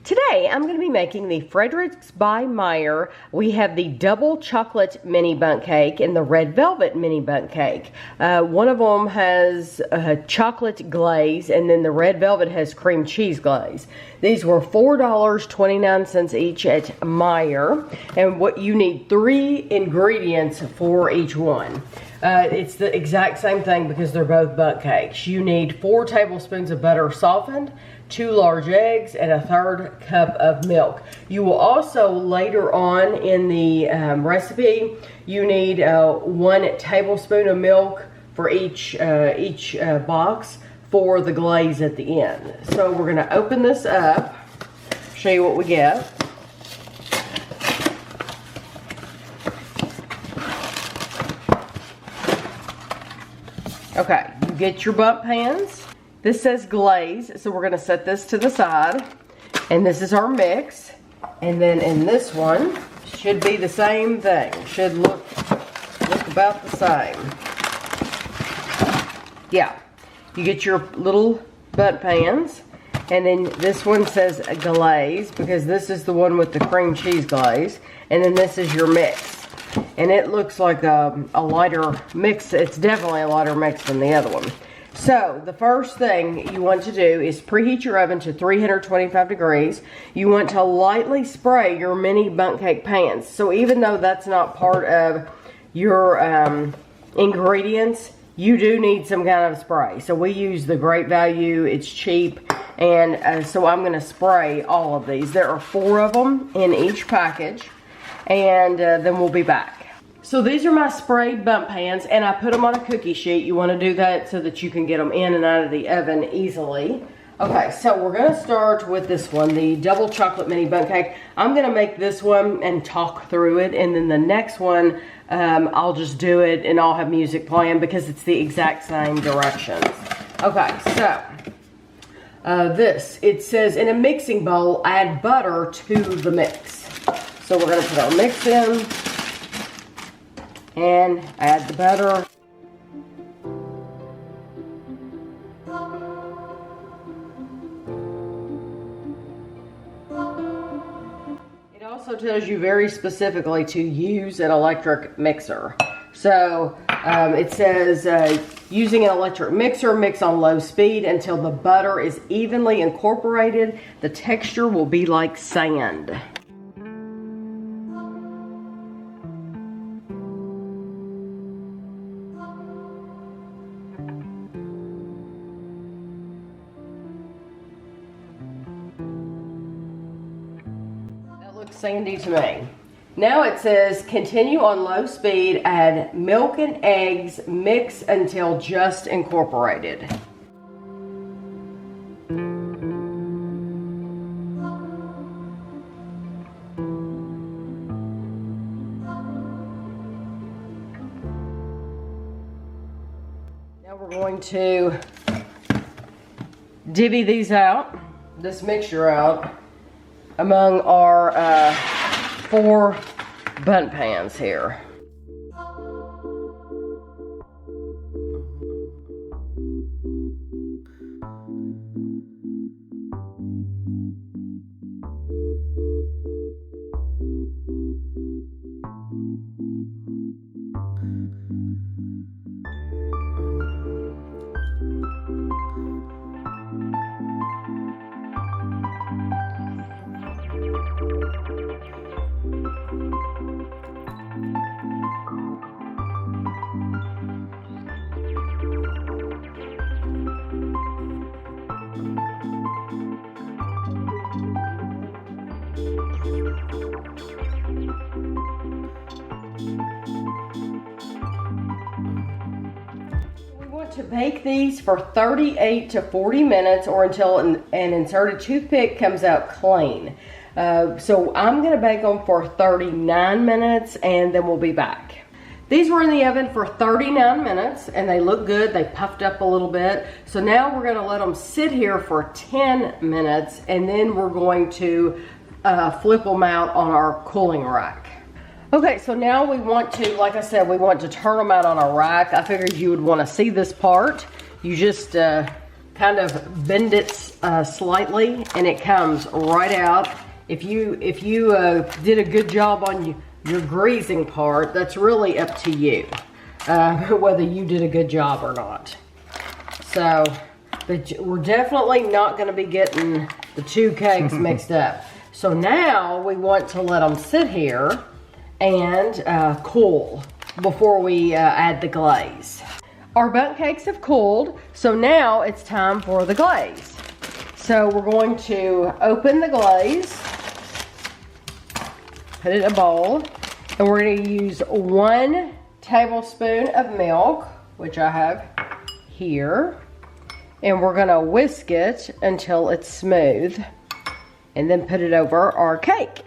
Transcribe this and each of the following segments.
Today I'm going to be making the Frederik's by Meijer. We have the double chocolate mini bundt cake and the red velvet mini bundt cake. One of them has chocolate glaze and then the red velvet has cream cheese glaze. These were $4.29 each at Meijer, and what you need 3 ingredients for each one. It's the exact same thing because they're both bundt cakes. You need 4 tablespoons of butter softened, 2 large eggs, and a 1/3 cup of milk. You will also later on in the recipe, you need 1 tablespoon of milk for each box for the glaze at the end. So we're gonna open this up, show you what we get. Okay, you get your bundt pans. This says glaze, so we're gonna set this to the side. And this is our mix. And then in this one, should be the same thing. Should look about the same. Yeah, you get your little bundt pans. And then this one says glaze, because this is the one with the cream cheese glaze. And then this is your mix. And it looks like a lighter mix. It's definitely a lighter mix than the other one. So the first thing you want to do is preheat your oven to 325 degrees. You want to lightly spray your mini bundt cake pans. So even though that's not part of your ingredients, you do need some kind of spray. So we use the Great Value, it's cheap, and so I'm going to spray all of these. There are 4 of them in each package, and then we'll be back. So these are my sprayed bundt pans, and I put them on a cookie sheet. You want to do that so that you can get them in and out of the oven easily. Okay, so we're going to start with this one, the double chocolate mini bundt cake. I'm going to make this one and talk through it, and then the next one, I'll just do it and I'll have music playing because it's the exact same directions. Okay, so it says in a mixing bowl, add butter to the mix. So we're going to put our mix in and add the butter. It also tells you very specifically to use an electric mixer. So it says using an electric mixer, mix on low speed until the butter is evenly incorporated. The texture will be like sand. Looks sandy to me. Now it says continue on low speed, add milk and eggs, mix until just incorporated. Now we're going to divvy these out, this mixture out, among our 4 bundt pans here. To bake these for 38 to 40 minutes or until an inserted toothpick comes out clean. So I'm going to bake them for 39 minutes and then we'll be back. These were in the oven for 39 minutes and they look good. They puffed up a little bit. So now we're going to let them sit here for 10 minutes and then we're going to flip them out on our cooling rack. Okay, so now we want to, like I said, we want to turn them out on a rack. I figured you would want to see this part. You just kind of bend it slightly, and it comes right out. If you did a good job on your greasing part, that's really up to you, whether you did a good job or not. So, but we're definitely not going to be getting the two cakes mixed up. So now we want to let them sit here and cool before we add the glaze. Our bundt cakes have cooled, so now it's time for the glaze. So we're going to open the glaze, put it in a bowl, and we're going to use 1 tablespoon of milk, which I have here, and we're going to whisk it until it's smooth, and then put it over our cake.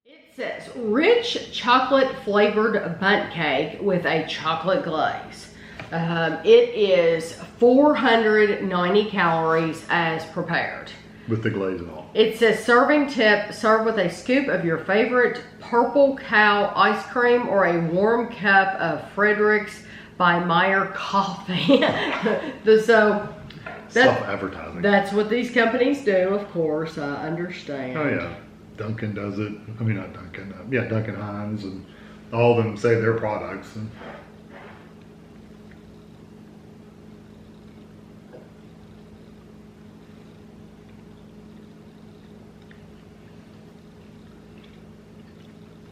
It says rich chocolate flavored bundt cake with a chocolate glaze. It is 490 calories as prepared. With the glaze and all. It says serving tip, serve with a scoop of your favorite Purple Cow ice cream or a warm cup of Frederik's by Meijer coffee. Self-advertising. That's what these companies do, of course, I understand. Oh yeah, Dunkin' does it. I mean, not Dunkin'. Yeah, Dunkin' Hines, and all of them say their products. And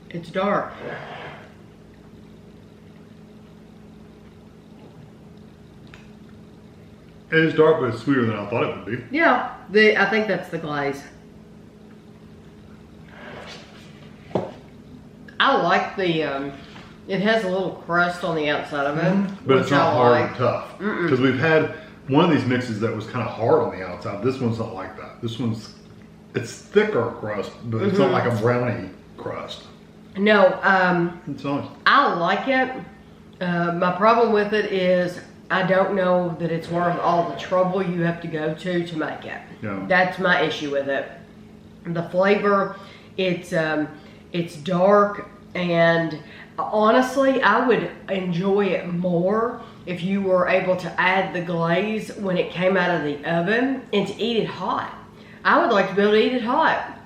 it's dark. it is dark, but it's sweeter than I thought it would be. Yeah, I think that's the glaze. I like the, it has a little crust on the outside of it. But it's not hard and tough. Mm-mm. Because we've had one of these mixes that was kind of hard on the outside. This one's not like that. This one's, it's thicker crust, but it's not like a brownie crust. No, It's nice. I like it. My problem with it is I don't know that it's worth all the trouble you have to go to make it. Yeah. That's my issue with it. The flavor, it's dark, and honestly, I would enjoy it more if you were able to add the glaze when it came out of the oven and to eat it hot. I would like to be able to eat it hot.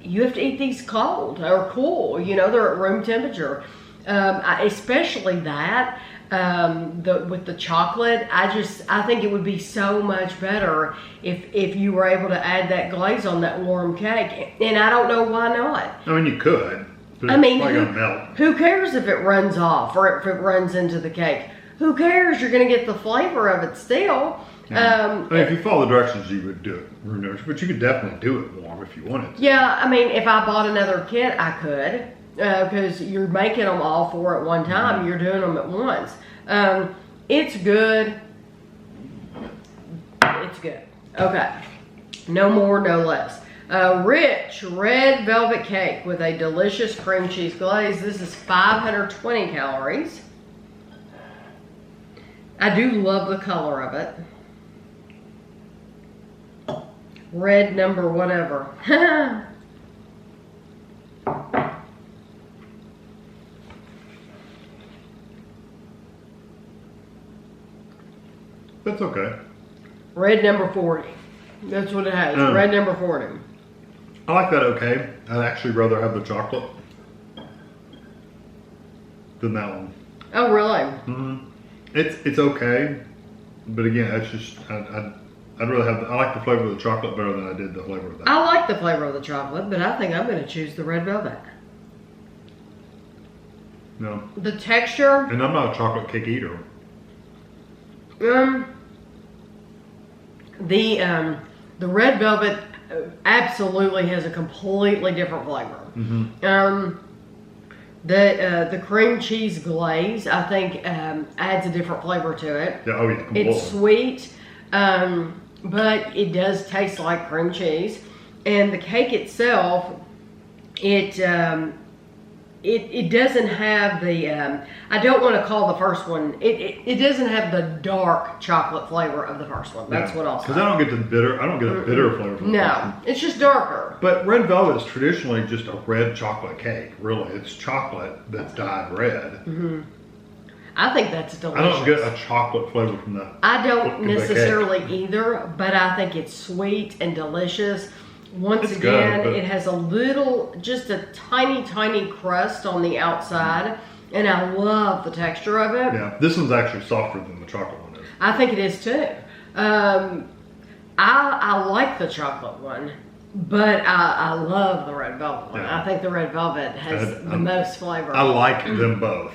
You have to eat these cold or cool, you know, they're at room temperature. Especially that, with the chocolate, I think it would be so much better if you were able to add that glaze on that warm cake, and I don't know why not. I mean, you could, but I it's mean, probably gonna melt. who cares if it runs off or if it runs into the cake? Who cares? You're gonna get the flavor of it still. Yeah. I mean, if you follow the directions, you would do it room temperature, but you could definitely do it warm if you wanted to. Yeah, I mean, if I bought another kit, I could, because you're making them all four at one time. You're doing them at once. It's good. It's good. Okay. No more, no less. Rich red velvet cake with a delicious cream cheese glaze. This is 520 calories. I do love the color of it. Red number whatever. That's okay. Red number 40. That's what it has. Red number 40. I like that okay. I'd actually rather have the chocolate than that one. Oh, really? Mm-hmm. It's okay, but again, it's just I'd rather have. I like the flavor of the chocolate better than I did the flavor of that. I like the flavor of the chocolate, but I think I'm going to choose the red velvet. No. The texture. And I'm not a chocolate cake eater. The red velvet absolutely has a completely different flavor. Mm-hmm. The cream cheese glaze, I think, adds a different flavor to it. Yeah, oh yeah, completely. It's sweet, but it does taste like cream cheese. And the cake itself, it doesn't have the, I don't want to call the first one, it doesn't have the dark chocolate flavor of the first one. That's what I'll say. Because I don't get a bitter flavor from the first one. It's just darker. But red velvet is traditionally just a red chocolate cake, really. It's chocolate that's dyed red. I think that's delicious. I don't get a chocolate flavor from that. I don't necessarily either, but I think it's sweet and delicious. Once again, it has a little, just a tiny, tiny crust on the outside, and I love the texture of it. Yeah, this one's actually softer than the chocolate one is. I think it is too. I like the chocolate one, but I love the red velvet one. Yeah. I think the red velvet has the most flavor. I like them both,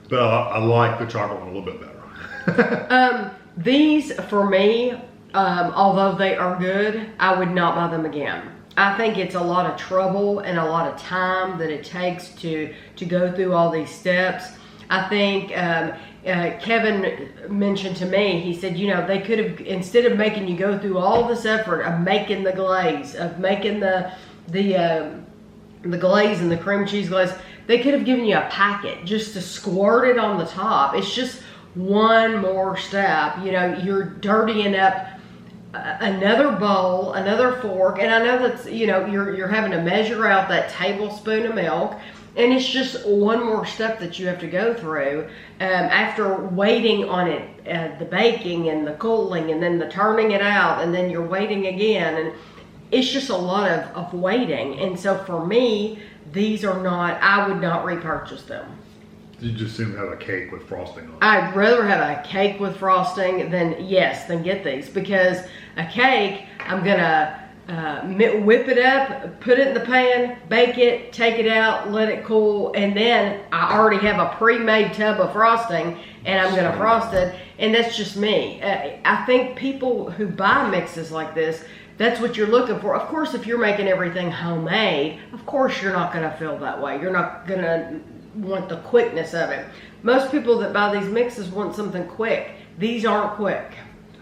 but I like the chocolate one a little bit better. These, for me, although they are good, I would not buy them again. I think it's a lot of trouble and a lot of time that it takes to go through all these steps. I think Kevin mentioned to me, he said, you know, they could have, instead of making you go through all this effort of making the glaze, of making the glaze and the cream cheese glaze, they could have given you a packet just to squirt it on the top. It's just one more step. You know, you're dirtying up another bowl, another fork, and I know that's, you know, you're having to measure out that tablespoon of milk, and it's just one more step that you have to go through after waiting on it, the baking and the cooling and then the turning it out, and then you're waiting again, and it's just a lot of waiting. And so for me, these are not, I would not repurchase them. You just soon have a cake with frosting on it. I'd rather have a cake with frosting than get these, because a cake, I'm gonna whip it up, put it in the pan, bake it, take it out, let it cool, and then I already have a pre-made tub of frosting, and I'm gonna frost it, and that's just me. I think people who buy mixes like this, that's what you're looking for. Of course, if you're making everything homemade, of course you're not gonna feel that way. You're not gonna want the quickness of it. Most people that buy these mixes want something quick. These aren't quick.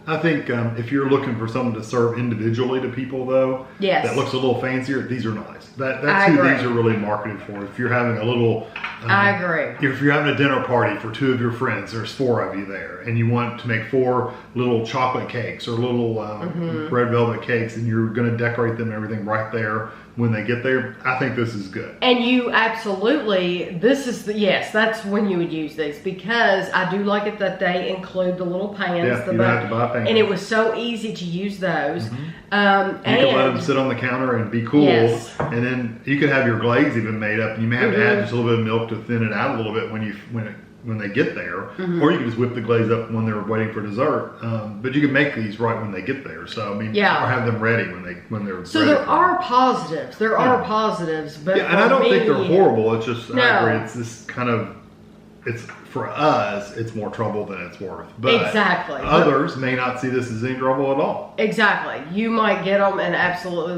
I think if you're looking for something to serve individually to people, though, that looks a little fancier, these are nice. That's who these are really marketed for. If you're having a little, I agree. If you're having a dinner party for 2 of your friends, there's 4 of you there, and you want to make 4 little chocolate cakes or little red velvet cakes, and you're going to decorate them and everything right there when they get there, I think this is good. And you absolutely, this is yes, that's when you would use these, because I do like it that they include the little pans. Yeah, you don't have to buy pans. And it was so easy to use those. You can let them sit on the counter and be cool, and then you can have your glaze even made up. You may have to add just a little bit of milk to thin it out a little bit when they get there, or you can just whip the glaze up when they're waiting for dessert. But you can make these right when they get there. So I mean, or have them ready when they're. So there are positives. There are positives, but and I don't think they're horrible. It's just I agree. It's this kind of. It's for us, it's more trouble than it's worth. But others may not see this as any trouble at all. Exactly. You might get them and absolutely,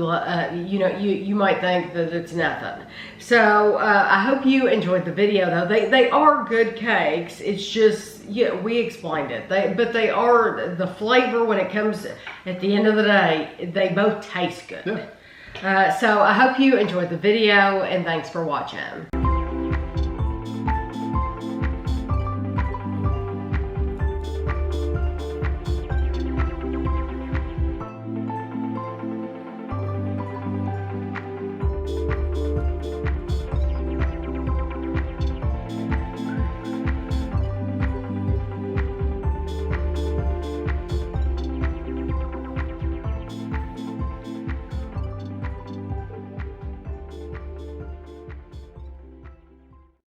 you might think that it's nothing. So I hope you enjoyed the video, though. They are good cakes. It's just, we explained it. But they are, the flavor when it comes at the end of the day, they both taste good. Yeah. So I hope you enjoyed the video, and thanks for watching.